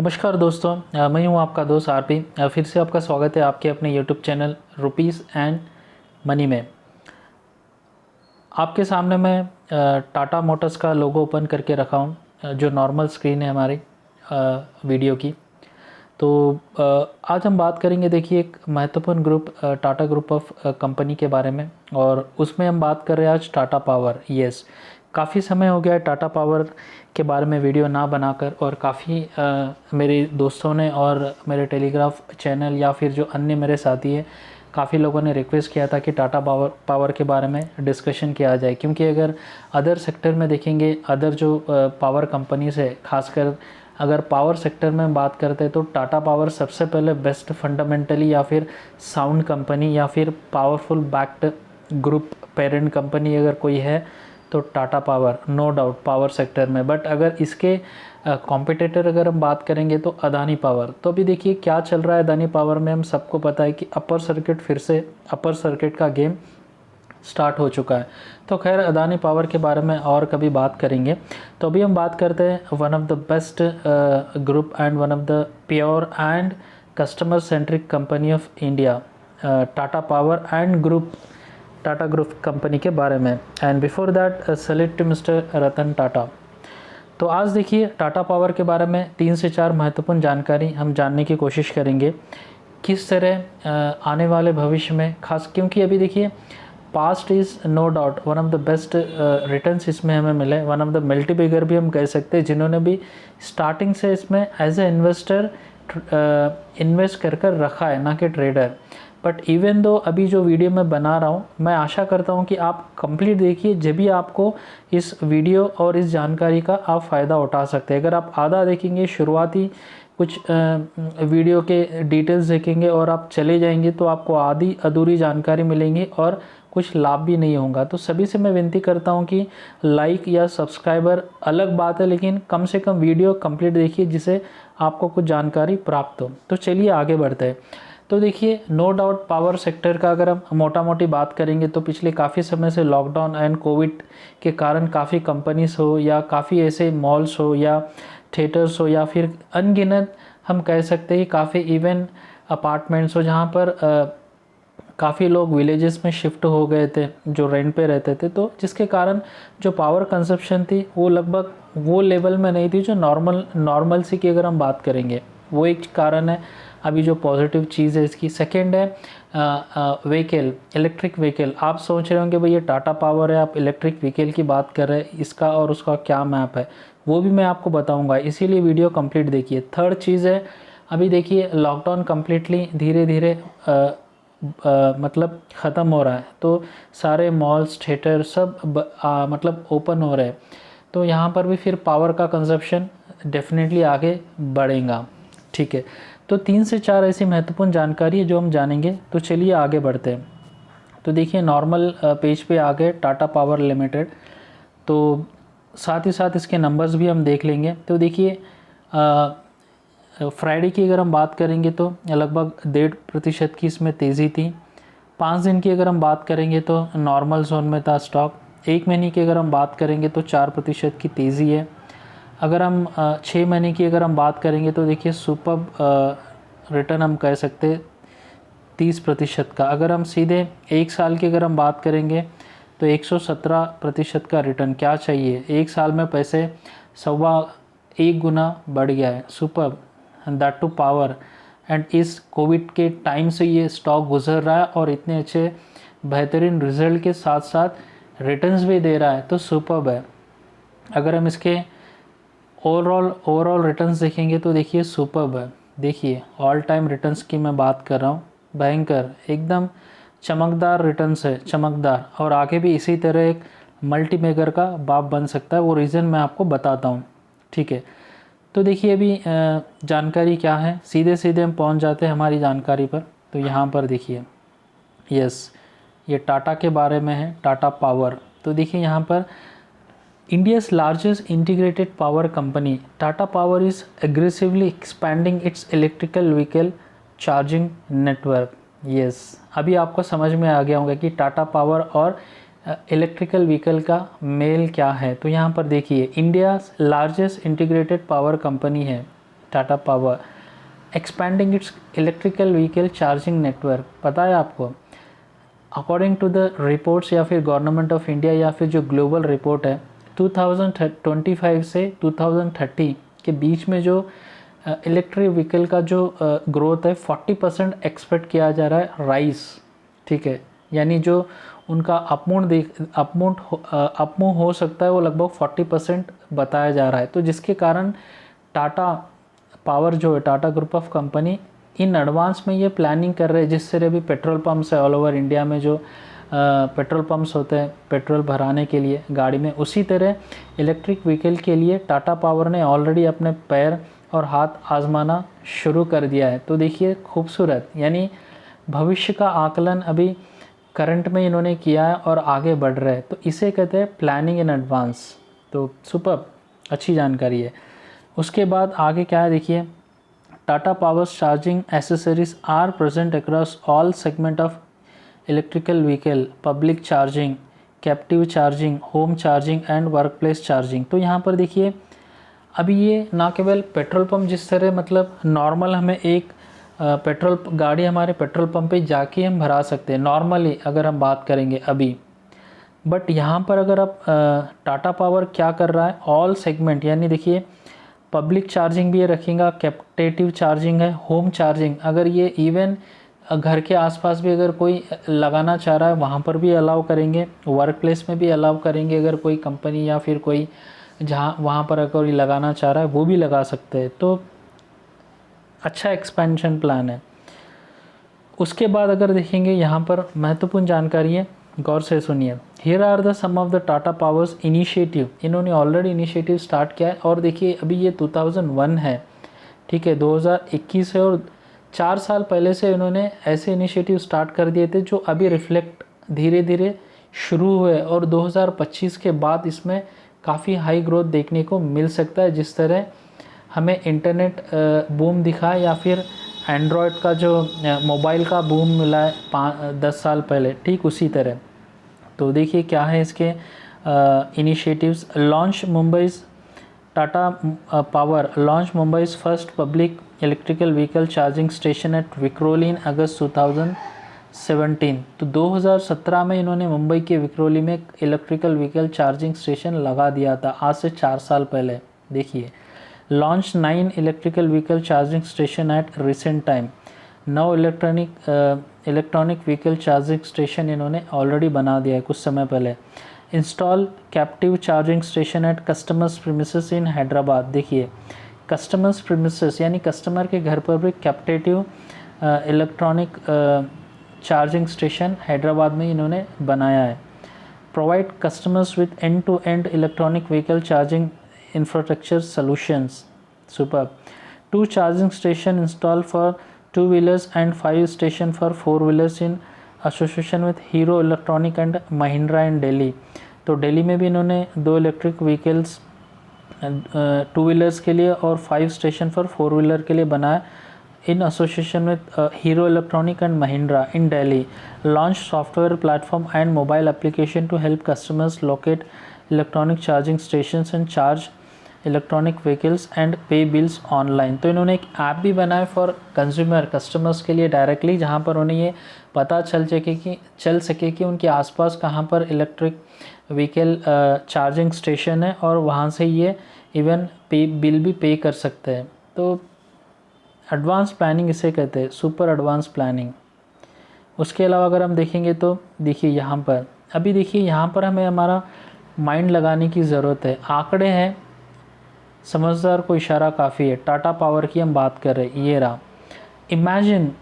नमस्कार दोस्तों, मैं हूं आपका दोस्त आरपी। फिर से आपका स्वागत है आपके अपने YouTube channel rupees and money में। आपके सामने मैं टाटा मोटर्स का लोगो ओपन करके रखा हूं, जो नॉर्मल स्क्रीन है हमारी वीडियो की। तो आज हम बात करेंगे, देखिए, एक महत्वपूर्ण group Tata group of company के बारे में, और उसमें हम बात कर रहे हैं आज टाटा पावर। यस, काफ़ी समय हो गया है टाटा पावर के बारे में वीडियो ना बनाकर, और काफ़ी मेरे दोस्तों ने और मेरे टेलीग्राफ चैनल या फिर जो अन्य मेरे साथी हैं, काफ़ी लोगों ने रिक्वेस्ट किया था कि टाटा पावर के बारे में डिस्कशन किया जाए। क्योंकि अगर अदर सेक्टर में देखेंगे, अदर जो पावर कंपनीज है, खासकर अगर पावर सेक्टर में बात करते हैं तो टाटा पावर सबसे पहले बेस्ट फंडामेंटली या फिर साउंड कंपनी या फिर powerful backed group parent company अगर कोई है तो Tata power, no doubt, power sector में। बट अगर इसके कॉम्पिटिटर अगर हम बात करेंगे तो अदानी पावर। तो अभी देखिए क्या चल रहा है अदानी पावर में। हम सबको पता है कि अपर सर्किट, फिर से अपर सर्किट का गेम स्टार्ट हो चुका है। तो खैर, अदानी पावर के बारे में और कभी बात करेंगे। तो अभी हम बात करते हैं one of the best group and one of the pure and customer centric company of India, Tata power and group, Tata group company के बारे में। And before that salute to mister Ratan Tata. तो आज देखिए टाटा पावर के बारे में 3 से 4 महत्वपूर्ण जानकारी हम जानने की कोशिश करेंगे, किस तरह आने वाले भविष्य में खास, क्योंकि अभी देखिए past is no doubt one of the best returns इसमें हमें मिले। One of the multi bagger भी हम कह सकते हैं, जिन्होंने भी स्टार्टिंग से इसमें एज ए इन्वेस्टर इन्वेस्ट कर रखा है, ना कि ट्रेडर। बट इवन दो अभी जो वीडियो मैं बना रहा हूँ, मैं आशा करता हूँ कि आप कंप्लीट देखिए, जब भी आपको इस वीडियो और इस जानकारी का आप फ़ायदा उठा सकते हैं। अगर आप आधा देखेंगे, शुरुआती कुछ वीडियो के डिटेल्स देखेंगे और आप चले जाएंगे, तो आपको आधी अधूरी जानकारी मिलेंगी और कुछ लाभ भी नहीं होगा। तो सभी से मैं विनती करता हूं कि लाइक या सब्सक्राइबर अलग बात है, लेकिन कम से कम वीडियो कंप्लीट देखिए, जिससे आपको कुछ जानकारी प्राप्त हो। तो चलिए आगे बढ़ते हैं। तो देखिए, नो डाउट पावर सेक्टर का अगर हम मोटा मोटी बात करेंगे तो पिछले काफ़ी समय से लॉकडाउन एंड कोविड के कारण काफ़ी कंपनीज हो या काफ़ी ऐसे मॉल्स हो या थिएटर्स हो या फिर अनगिनत हम कह सकते हैं काफ़ी इवन अपार्टमेंट्स हो, जहाँ पर काफ़ी लोग विलेजेस में शिफ्ट हो गए थे जो रेंट पे रहते थे। तो जिसके कारण जो पावर कंजप्शन थी वो लगभग वो लेवल में नहीं थी जो नॉर्मल सी की अगर हम बात करेंगे, वो एक कारण है। अभी जो पॉजिटिव चीज़ है इसकी। सेकेंड है व्हीकल, इलेक्ट्रिक व्हीकल। आप सोच रहे होंगे भाई ये टाटा पावर है, आप इलेक्ट्रिक व्हीकल की बात कर रहे हैं, इसका और उसका क्या मैप है, वो भी मैं आपको बताऊंगा, इसीलिए वीडियो कंप्लीट देखिए। थर्ड चीज़ है, अभी देखिए लॉकडाउन कम्प्लीटली धीरे धीरे मतलब ख़त्म हो रहा है, तो सारे मॉल्स, थिएटर सब मतलब ओपन हो रहे हैं। तो यहाँ पर भी फिर पावर का कंजप्शन डेफिनेटली आगे बढ़ेगा। ठीक है, तो 3 से 4 ऐसी महत्वपूर्ण जानकारी है जो हम जानेंगे। तो चलिए आगे बढ़ते हैं। तो देखिए नॉर्मल पेज पे आ गए टाटा पावर लिमिटेड, तो साथ ही साथ इसके नंबर्स भी हम देख लेंगे। तो देखिए फ्राइडे की अगर हम बात करेंगे तो लगभग 1.5% की इसमें तेज़ी थी। 5 दिन की अगर हम बात करेंगे तो नॉर्मल जोन में था स्टॉक। 1 महीने की अगर हम बात करेंगे तो 4% की तेज़ी है। अगर हम 6 महीने की अगर हम बात करेंगे तो देखिए सुपर रिटर्न हम कह सकते 30% का। अगर हम सीधे 1 साल की अगर हम बात करेंगे तो 117% का रिटर्न। क्या चाहिए, 1 साल में पैसे 1.25 गुना बढ़ गया है। Super, that too power. And इस कोविड के टाइम से ये स्टॉक गुजर रहा है और इतने अच्छे बेहतरीन रिजल्ट के साथ साथ रिटर्न्स भी दे रहा है, तो सुपर्ब है। अगर हम इसके ओवरऑल रिटर्न्स देखेंगे तो देखिए सुपर्ब है। देखिए ऑल टाइम रिटर्न्स की मैं बात कर रहा हूँ, भयंकर, एकदम चमकदार रिटर्न्स है, चमकदार। और आगे भी इसी तरह एक मल्टी मेकर का बाप बन सकता है, वो रीज़न मैं आपको बताता हूँ। ठीक है, तो देखिए अभी जानकारी क्या है, सीधे सीधे हम पहुँच जाते हैं हमारी जानकारी पर। तो यहाँ पर देखिए, यस, ये टाटा के बारे में है, टाटा पावर। तो देखिए यहाँ पर India's largest integrated power company, Tata Power is aggressively expanding its electrical vehicle charging network. Yes, अभी आपको समझ में आ गया होगा कि टाटा पावर और इलेक्ट्रिकल व्हीकल का मेल क्या है। तो यहाँ पर देखिए India largest integrated power company है Tata power expanding its electrical vehicle charging network. पता है आपको, अकॉर्डिंग टू द रिपोर्ट्स या फिर गवर्नमेंट ऑफ इंडिया या फिर जो ग्लोबल रिपोर्ट है, 2025 से 2030 के बीच में जो इलेक्ट्रिक व्हीकल का जो ग्रोथ है 40% एक्सपेक्ट किया जा रहा है राइस। ठीक है, यानी जो उनका अपमूव हो सकता है वो लगभग 40% बताया जा रहा है। तो जिसके कारण टाटा पावर जो है, Tata group of company in advance में ये प्लानिंग कर रहे हैं। जिस तरह भी पेट्रोल पंप्स है ऑल ओवर इंडिया में, जो पेट्रोल पंप्स होते हैं पेट्रोल भराने के लिए गाड़ी में, उसी तरह इलेक्ट्रिक व्हीकल के लिए टाटा पावर ने ऑलरेडी अपने पैर और हाथ आजमाना शुरू कर दिया है। तो देखिए खूबसूरत, यानी भविष्य का आकलन अभी करंट में इन्होंने किया है और आगे बढ़ रहे हैं। तो इसे कहते हैं प्लानिंग इन एडवांस। तो सुपर, अच्छी जानकारी है। उसके बाद आगे क्या है देखिए, Tata power's charging accessories are present across all segment of electrical vehicle, public charging, captive charging, home charging and workplace charging. तो यहाँ पर देखिए अभी ये ना केवल पेट्रोल पंप, जिस तरह मतलब नॉर्मल हमें एक पेट्रोल गाड़ी हमारे पेट्रोल पंप पे जाके हम भरा सकते हैं नॉर्मली अगर हम बात करेंगे अभी, बट यहाँ पर अगर आप टाटा पावर क्या कर रहा है, ऑल सेगमेंट, यानी देखिए पब्लिक चार्जिंग भी ये रखेगा, कैप्टिव चार्जिंग है, होम चार्जिंग, अगर ये इवन घर के आसपास भी अगर कोई लगाना चाह रहा है वहाँ पर भी अलाउ करेंगे, वर्क प्लेस में भी अलाउ करेंगे, अगर कोई कंपनी या फिर कोई जहाँ वहाँ पर अगर कोई लगाना चाह रहा है वो भी लगा सकते हैं। तो अच्छा एक्सपेंशन प्लान है। उसके बाद अगर देखेंगे यहाँ पर महत्वपूर्ण जानकारी है, गौर से सुनिए। Here are the some of the Tata power's initiative, इन्होंने ऑलरेडी इनिशिएटिव स्टार्ट किया है और देखिए अभी ये 2001 है, ठीक है, 2021 है और 4 साल पहले से इन्होंने ऐसे इनिशिएटिव स्टार्ट कर दिए थे जो अभी रिफ्लेक्ट धीरे धीरे शुरू हुए और 2025 के बाद इसमें काफ़ी हाई ग्रोथ देखने को मिल सकता है। जिस तरह हमें इंटरनेट बूम दिखा या फिर एंड्रॉयड का जो मोबाइल का बूम मिला है 10 साल पहले, ठीक उसी तरह। तो देखिए क्या है इसके initiatives. Launch Mumbai's Tata power launch Mumbai's first public electrical vehicle charging station at Vikhroli in August 2017। तो 2017 में इन्होंने मुंबई के विक्रोली में इलेक्ट्रिकल व्हीकल चार्जिंग स्टेशन लगा दिया था, आज से 4 साल पहले। देखिए launch 9 electrical vehicle charging station at recent time. 9 electronic vehicle charging station इन्होंने ऑलरेडी बना दिया है कुछ समय पहले। Install captive charging station at customers premises in Hyderabad. देखिए कस्टमर्स प्रीमिसेस यानी कस्टमर के घर पर भी captive electronic charging station Hyderabad में इन्होंने बनाया है। Provide customers with end to end electronic vehicle charging infrastructure solutions. Superb. 2 charging station installed for 2-wheelers and 5 station for 4-wheelers in association with Hero Electronic and Mahindra in Delhi. तो दिल्ली में भी इन्होंने 2 electric vehicles 2-wheelers के लिए और 5 station for 4-wheeler के लिए बनाया in association with Hero Electronic and Mahindra in Delhi. Launch software platform and mobile application to help customers locate electronic charging stations and charge electronic vehicles and पे bills online. तो इन्होंने एक app भी बनाया for consumer customers के लिए directly, जहाँ पर उन्हें ये पता चल सके कि उनके आसपास कहाँ पर इलेक्ट्रिक व्हीकल चार्जिंग स्टेशन है और वहाँ से ये इवन बिल भी पे कर सकते हैं। तो एडवांस प्लानिंग इसे कहते हैं, सुपर एडवांस प्लानिंग। उसके अलावा अगर हम देखेंगे तो देखिए यहाँ पर अभी देखिए यहाँ पर हमें हमारा माइंड लगाने की ज़रूरत है। आंकड़े हैं, समझदार को इशारा काफ़ी है। टाटा पावर की हम बात कर रहे हैं, ये रहा। Imagine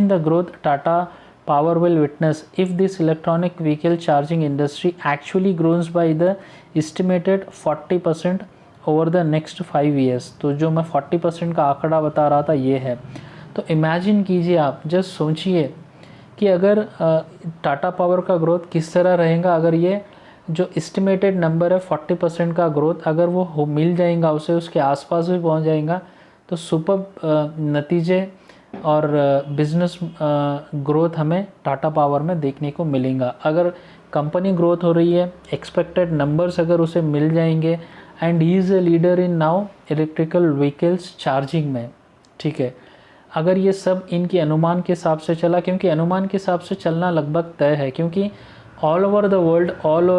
the growth Tata power will witness if this electronic vehicle charging industry actually grows by the estimated 40% over the next 5 years। तो जो मैं 40% का आंकड़ा बता रहा था ये है। तो इमेजिन कीजिए आप, जस्ट सोचिए कि अगर टाटा पावर का ग्रोथ किस तरह रहेगा अगर ये जो एस्टिमेटेड नंबर है 40% का ग्रोथ अगर वो मिल जाएगा, उसे उसके आसपास भी पहुंच जाएगा, तो सुपर नतीजे और बिजनेस ग्रोथ हमें टाटा पावर में देखने को मिलेगा। अगर कंपनी ग्रोथ हो रही है, एक्सपेक्टेड नंबर्स अगर उसे मिल जाएंगे, and he is a leader in now electrical vehicles charging में, ठीक है। अगर ये सब इनके अनुमान के हिसाब से चला, क्योंकि अनुमान के हिसाब से चलना लगभग तय है, क्योंकि all over the world, all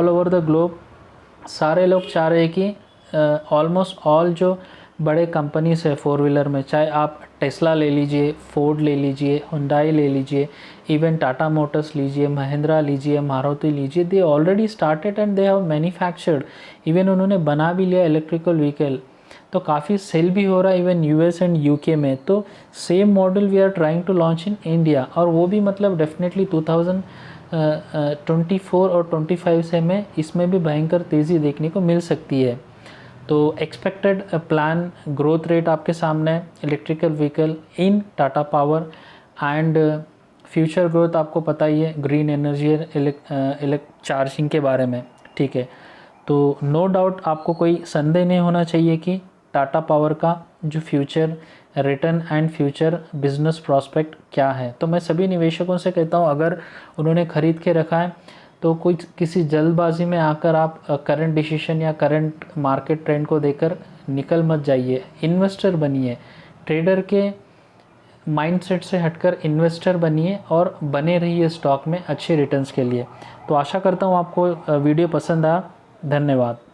over the globe सारे लोग चाह रहे हैं कि ऑलमोस्ट ऑल जो बड़े कंपनीज है फोर व्हीलर में, चाहे आप टेस्ला ले लीजिए, फोर्ड ले लीजिए, हुंडई ले लीजिए, इवन टाटा मोटर्स लीजिए, महिंद्रा लीजिए, मारुति लीजिए, they already started and they have manufactured, even उन्होंने बना भी लिया इलेक्ट्रिकल व्हीकल, तो काफ़ी सेल भी हो रहा है इवन यूएस एंड यूके में। तो same model we are trying to launch in India, और वो भी मतलब डेफिनेटली 2024 और 25 से हमें इसमें भी भयंकर तेज़ी देखने को मिल सकती है। तो एक्सपेक्टेड प्लान ग्रोथ रेट आपके सामने है electrical vehicle in Tata power, and future growth आपको पता ही है ग्रीन एनर्जी चार्जिंग के बारे में, ठीक है। तो नो डाउट आपको कोई संदेह नहीं होना चाहिए कि टाटा पावर का जो future return and future business prospect क्या है। तो मैं सभी निवेशकों से कहता हूँ, अगर उन्होंने ख़रीद के रखा है तो कोई किसी जल्दबाजी में आकर आप करंट डिसीजन या करंट मार्केट ट्रेंड को देकर निकल मत जाइए, इन्वेस्टर बनिए, ट्रेडर के माइंडसेट से हटकर इन्वेस्टर बनिए और बने रहिए स्टॉक में अच्छे रिटर्न्स के लिए। तो आशा करता हूँ आपको वीडियो पसंद आया। धन्यवाद।